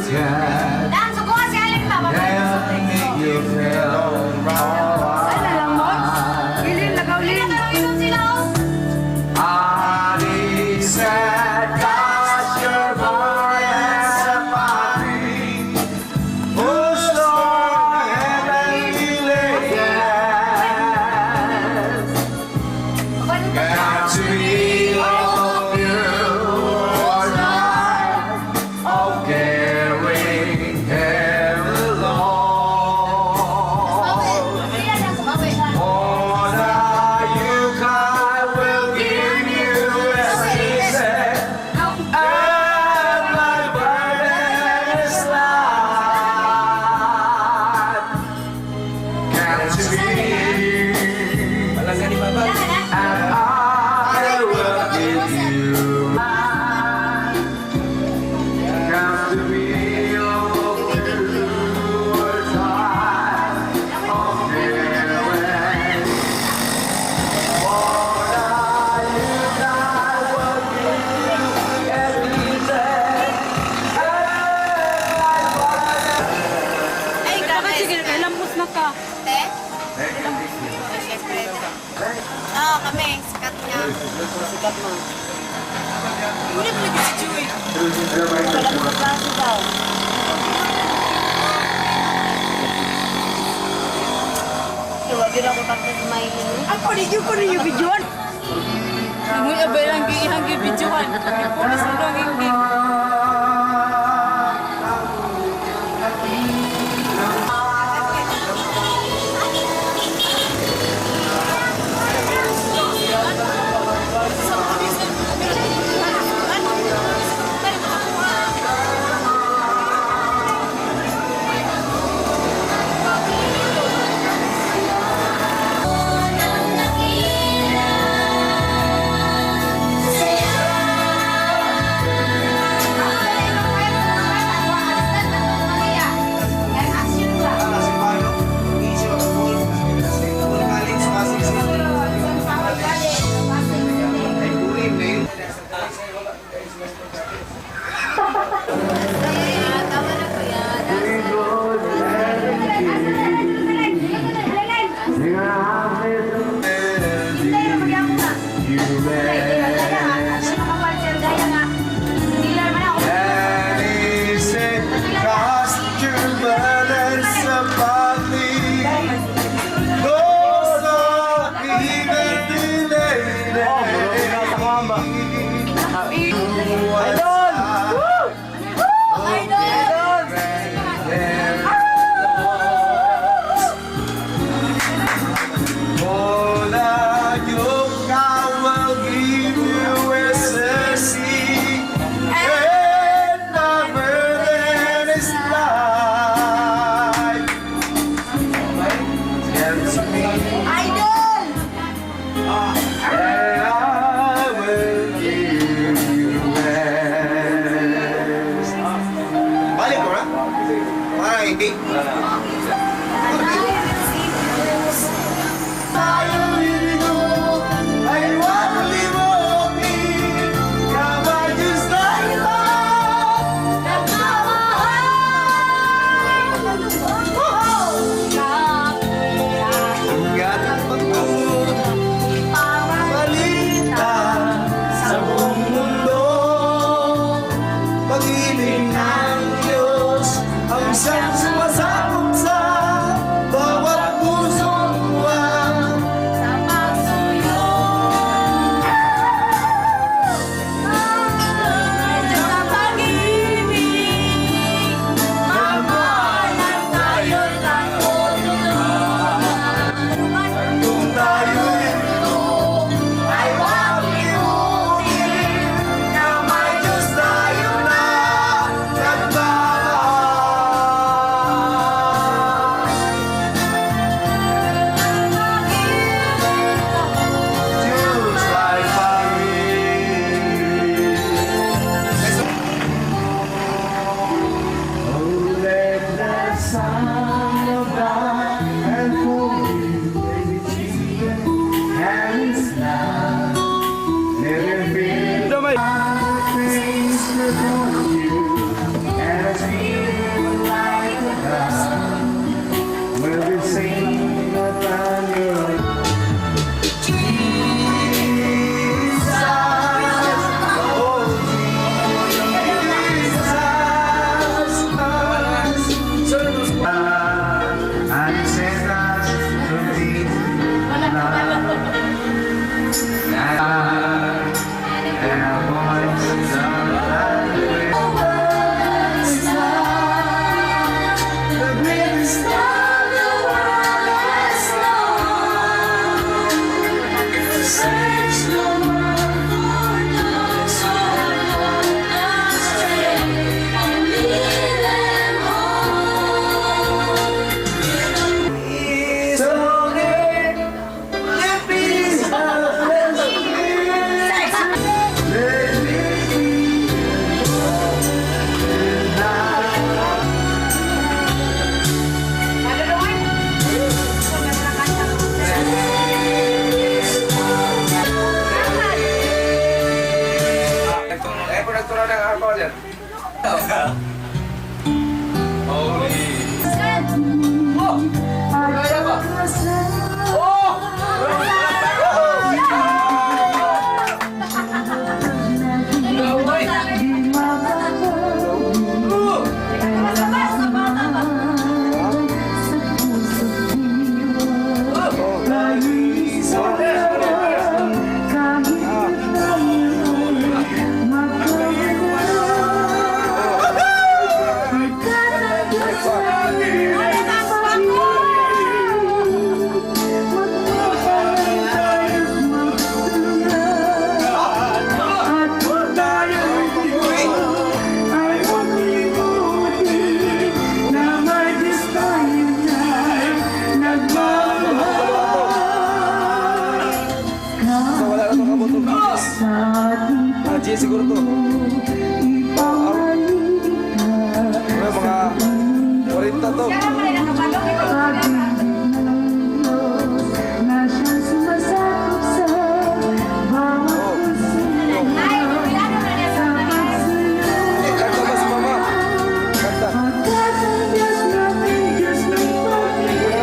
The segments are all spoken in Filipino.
can make you feel alright. I said, cause you're more than somebody who's strong and resilient. Got to be all you are right, of carrying him alone. More than you can will give you everything, and my burden is light. Can't you be? And I will give you mine. Got to be all you are trying, of carrying. More than you can will give you everything, and my burden. Ay, grabe. Sige, lambot na ka. Te? Oo, kami. Sikat niya. Sikat mo. Hindi mo lagi si Joey. Lambot klase daw. Huwag yun ako tapos may Ako, ninyo ko ninyo videoan. Mo abay lang gihang gibidyohan. Pulis mo lang hindi. Tama na po yan. And he said, cast your burdens upon me. Those are even delayed. More than you can will give you ecstasy, and my burden is light. Can't me, Idol! and I will give you rest. Balik ko na? Para hindi. Tayo dito ay walimutin, kamay Diyos na ito hanggat ang pagtulog balita sa buong mundo. Pag-ibig ng Diyos ang siyang sumasakop sa bawat pusong buwan. Kung tayo nito ay walimutin, kamay Diyos tayo na nagmamahal. kanta to. Kanta ba si mama? Kanta.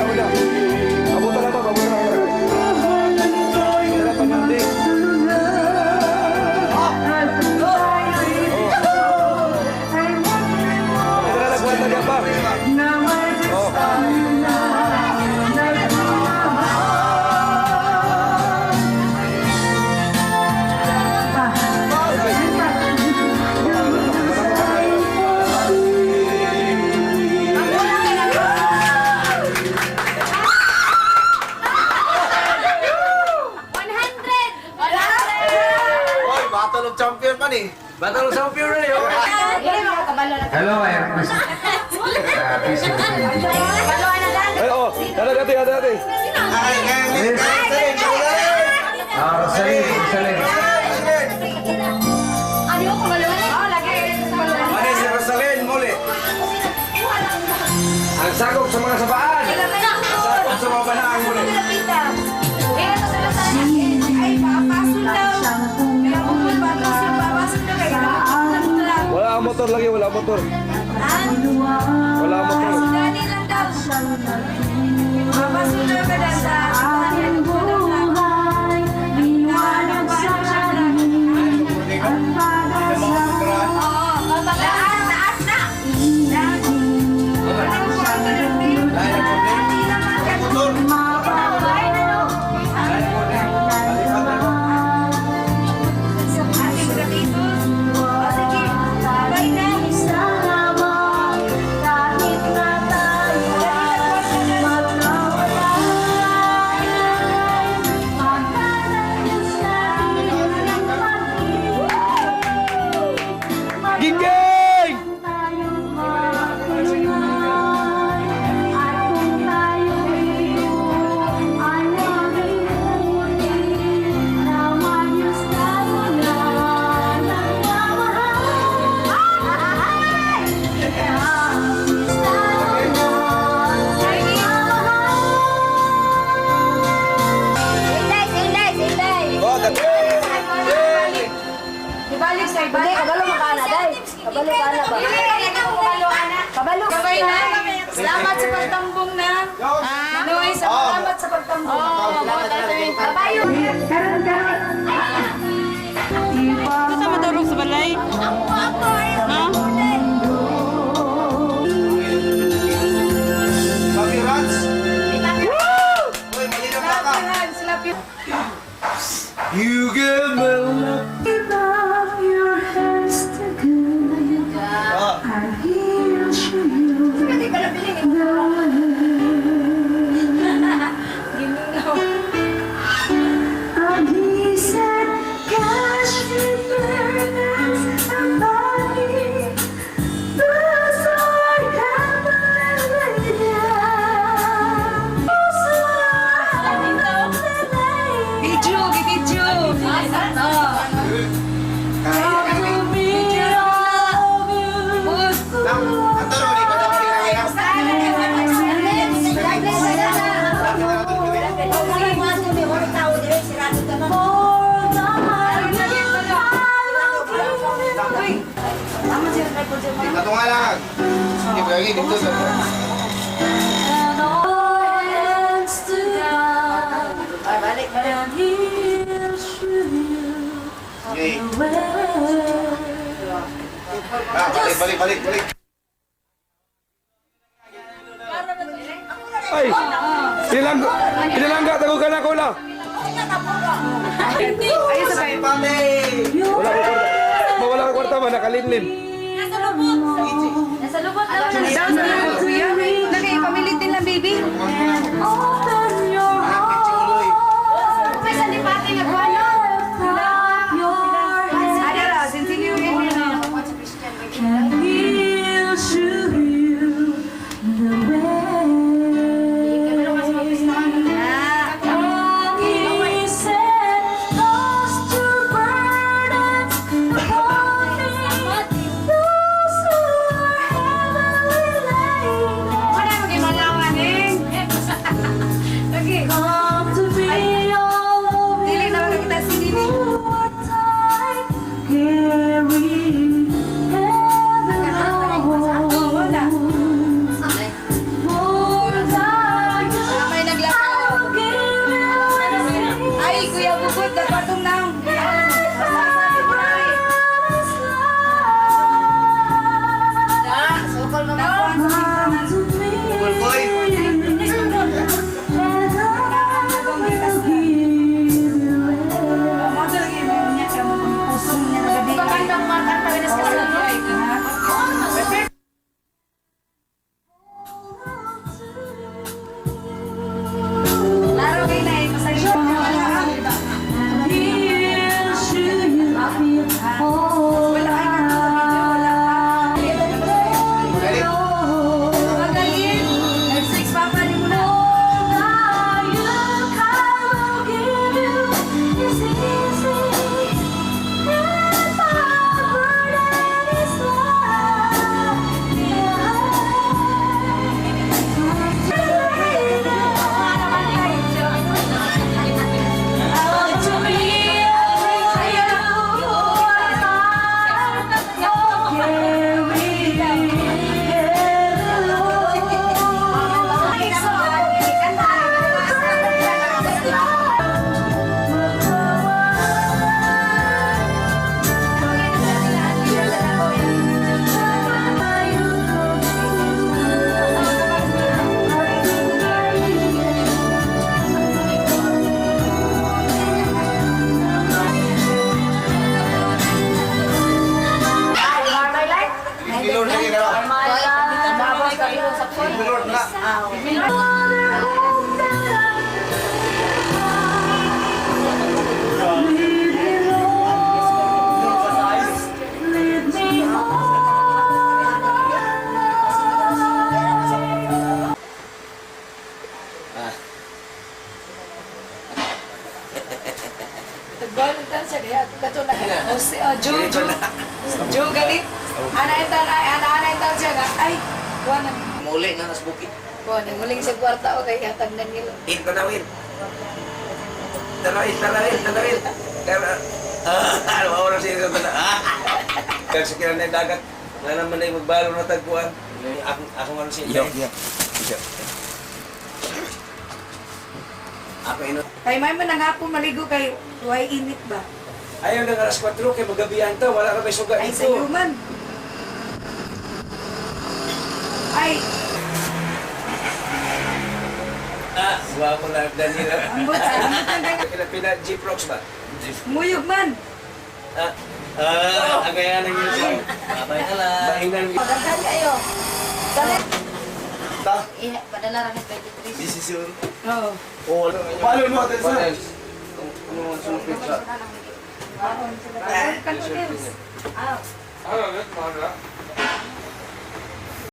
Una. Abutan lang ba? Abutan lang. Wala pa nandi. Ito na nagkwenta niya pa. Oy, Battle of Champion pa ni. Battle of Champion na yun. Hello, Air. Peace. Ay, oh. Dati. Rosalie. Mani si Rosalyn, muli. Ang sakop sa mga sabaan. Sakop sa mga banaan, muli. Wala ang motor lagi, wala ang motor. Wala ang motor. Gingging! Oh, dati! Ibalik sa ibalik. Kabalo mo ka na, day. Kabalo ka na ba? Kabalo ka na. Salamat sa pagtambong na. Manoy, salamat sa pagtambong. Kabayo. Ito sa madurog sa balay. Ha? Happy Rats! Uy, malinaw na ka. You give me love. Ito nga lang. Hindi ba yung dito sa Ay, balik. okay. Balik. Ay! Pinalangga, tagugan ako lang. Ayun sa kayo. Wala ko kwarta ba, nakalinlin. Nasa lubot. Daw sa lubot, kuya. Nag-ipamilit din lang, baby. May salipati na po, ano? Ada raw, sinsiyo yun yun. Milord na. Volunteer siya kaya kato na. O si Jo galit. Ana enta siya nga. Ay, kuha na. Muli na nas bukid. Kuha na. Muling sa kwarta o kay hatag na nila. Tanawin. Tanawin. Ano ba oras siya sa Kasi kira na yung dagat. Nga naman na yung magbalo na tagpuan. Ako nga siya. Ako ino. Kay may man nga po maligo kay huwag init ba? Ayaw na alas 4 kay magabihan to. Wala na may suga Ay, dito. sa'yo man. Ay, Guwapo na Daniel. ambot ang Pina G-Prox ba? muyog man. Agayan ng yun siya. Babay na lang. Maingan. Magandang kayo. Dali. Ta. Padala rin 23. Desisyon. Oo. Oh, paano mo atin sa? Ano ang sulpit sa? Kanto, Nils. Ah, Ano, mahal na?